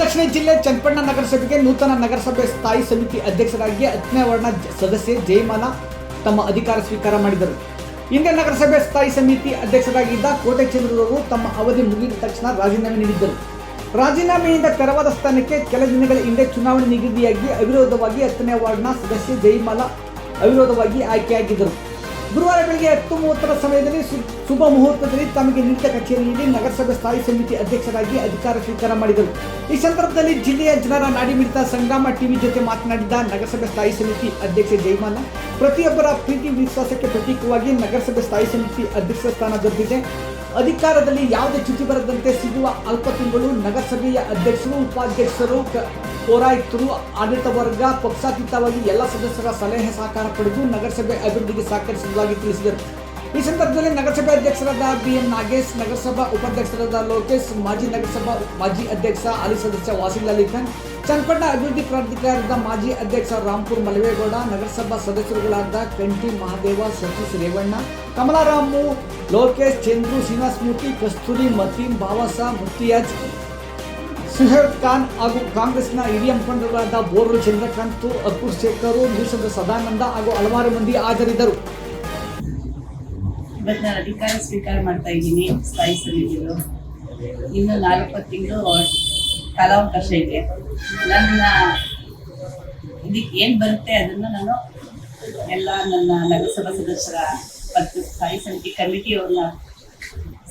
ದಕ್ಷಿಣ ಜಿಲ್ಲೆ ಚನ್ನಪಟ್ಟಣ ನಗರಸಭೆಗೆ ನೂತನ ನಗರಸಭೆ ಸ್ಥಾಯಿ ಸಮಿತಿ ಅಧ್ಯಕ್ಷರಾಗಿ 10ನೇ ವಾರ್ಡ್ನ ಸದಸ್ಯೆ ಜಯಮಾಲಾ ತಮ್ಮ ಅಧಿಕಾರ ಸ್ವೀಕಾರ ಮಾಡಿದರು. ಹಿಂದೆ ನಗರಸಭೆ ಸ್ಥಾಯಿ ಸಮಿತಿ ಅಧ್ಯಕ್ಷರಾಗಿದ್ದ ಕೋಟೆ ಚಂದ್ರರವರು ತಮ್ಮ ಅವಧಿ ಮುಗಿದ ತಕ್ಷಣ ರಾಜೀನಾಮೆ ನೀಡಿದ್ದರು. ರಾಜೀನಾಮೆಯಿಂದ ತೆರವಾದ ಸ್ಥಾನಕ್ಕೆ ಕೆಲ ದಿನಗಳ ಹಿಂದೆ ಚುನಾವಣೆ ನಿಗದಿಯಾಗಿ ಅವಿರೋಧವಾಗಿ 10ನೇ ವಾರ್ಡ್ನ ಸದಸ್ಯೆ ಜಯಮಾಲಾ ಅವಿರೋಧವಾಗಿ ಆಯ್ಕೆಯಾಗಿದ್ದರು. ಗುರುವಾರ ಬೆಳಗ್ಗೆ 10:30 ಸಮಯದಲ್ಲಿ ಶುಭ ಮುಹೂರ್ತದಲ್ಲಿ ತಮಗೆ ನೀಡಿದ ಕಚೇರಿಯಲ್ಲಿ ನಗರಸಭೆ ಸ್ಥಾಯಿ ಸಮಿತಿ ಅಧ್ಯಕ್ಷರಾಗಿ ಅಧಿಕಾರ ಸ್ವೀಕಾರ ಮಾಡಿದರು. ಈ ಸಂದರ್ಭದಲ್ಲಿ ಜಿಲ್ಲೆಯ ಜನರ ನಾಡಿಮಿಡಿತ ಸಂಗ್ರಾಮ ಟಿವಿ ಜೊತೆ ಮಾತನಾಡಿದ ನಗರಸಭೆ ಸ್ಥಾಯಿ ಸಮಿತಿ ಅಧ್ಯಕ್ಷೆ ಜಯಮಾಲಾ, ಪ್ರತಿಯೊಬ್ಬರ ಪ್ರೀತಿ ವಿಶ್ವಾಸಕ್ಕೆ ಪ್ರತೀಕವಾಗಿ ನಗರಸಭೆ ಸ್ಥಾಯಿ ಸಮಿತಿ ಅಧ್ಯಕ್ಷ ಸ್ಥಾನ ದೊರೆತಿದೆ. ಅಧಿಕಾರದಲ್ಲಿ ಯಾವುದೇ ಚ್ಯುತಿ ಬರದಂತೆ ಸಿಗುವ ಅಲ್ಪ ತಿಂಗಳು ನಗರಸಭೆಯ ಅಧ್ಯಕ್ಷರು, ಉಪಾಧ್ಯಕ್ಷರು, ಪೌರಾಯುಕ್ತರು, ಆಡಳಿತ ವರ್ಗ ಪಕ್ಷಾತೀತವಾಗಿ ಎಲ್ಲ ಸದಸ್ಯರ ಸಲಹೆ ಸಹಕಾರ ಪಡೆದು ನಗರಸಭೆ ಅಭಿವೃದ್ಧಿಗೆ ಸಹಕರಿಸುವುದಾಗಿ ತಿಳಿಸಿದರು. ಈ ಸಂದರ್ಭದಲ್ಲಿ ನಗರಸಭೆ ಅಧ್ಯಕ್ಷರಾದ BN ನಾಗೇಶ್, ನಗರಸಭಾ ಉಪಾಧ್ಯಕ್ಷರಾದ ಲೋಕೇಶ್, ಮಾಜಿ ನಗರಸಭಾ ಮಾಜಿ ಅಧ್ಯಕ್ಷ ಹಾಲಿ ಸದಸ್ಯ ವಾಸಿಲ್ ಅಲಿ ಖಾನ್, ಚನ್ನಪಟ್ಟಣ ಅಭಿವೃದ್ಧಿ ಪ್ರಾಧಿಕಾರದ ಮಾಜಿ ಅಧ್ಯಕ್ಷ ರಾಂಪುರ್ ಮಲವೇಗೌಡ, ನಗರಸಭಾ ಸದಸ್ಯರುಗಳಾದ ಕಂಠಿ ಮಹಾದೇವ, ಸತೀಶ್ ರೇವಣ್ಣ, ಕಮಲಾರಾಮು, ಲೋಕೇಶ್, ಚಂದ್ರು, ಶ್ರೀನಿವಾಸ ಮೂರ್ತಿ, ಕಸ್ತೂರಿ, ಮತೀನ್, ಭಾವಸ, ಮುತ್ತಿಯಾಜ್, ಸುಹೇಬ್ ಖಾನ್ ಹಾಗೂ ಕಾಂಗ್ರೆಸ್ನ ಹಿರಿಯ ಮುಖಂಡರುಗಳಾದ ಬೋರ್ಲು ಚಂದ್ರಕಾಂತ್, ಅಕ್ಕೂರ್ ಶೇಖರ್, ನ್ಯೂಸದ ಸದಾನಂದ ಹಾಗೂ ಹಲವಾರು ಮಂದಿ ಹಾಜರಿದ್ದರು. ಇವತ್ತು ನಾನು ಅಧಿಕಾರ ಸ್ವೀಕಾರ ಮಾಡ್ತಾ ಇದ್ದೀನಿ. ಸ್ಥಾಯಿ ಸಮಿತಿಗಳು ಇನ್ನು 4 ತಿಂಗಳು ಕಾಲಾವಕಾಶ ಇದೆ. ನನ್ನ ಇದಕ್ಕೆ ಏನು ಬರುತ್ತೆ ಅದನ್ನು ನಾನು ಎಲ್ಲ ನನ್ನ ನಗರಸಭಾ ಸದಸ್ಯರ ಮತ್ತು ಸ್ಥಾಯಿ ಸಮಿತಿ ಕಮಿಟಿಯವ್ರನ್ನ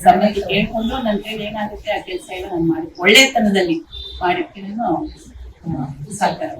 ಸಮಯಕ್ಕೆ ಕೇಳ್ಕೊಂಡು ನನ್ನ ಕೈಲಿ ಏನಾಗುತ್ತೆ ಆ ಕೆಲಸ ಎಲ್ಲ ನಾನು ಮಾಡಿ ಒಳ್ಳೆತನದಲ್ಲಿ ಮಾಡಿರ್ತೀನಿ. ಸಹಕಾರ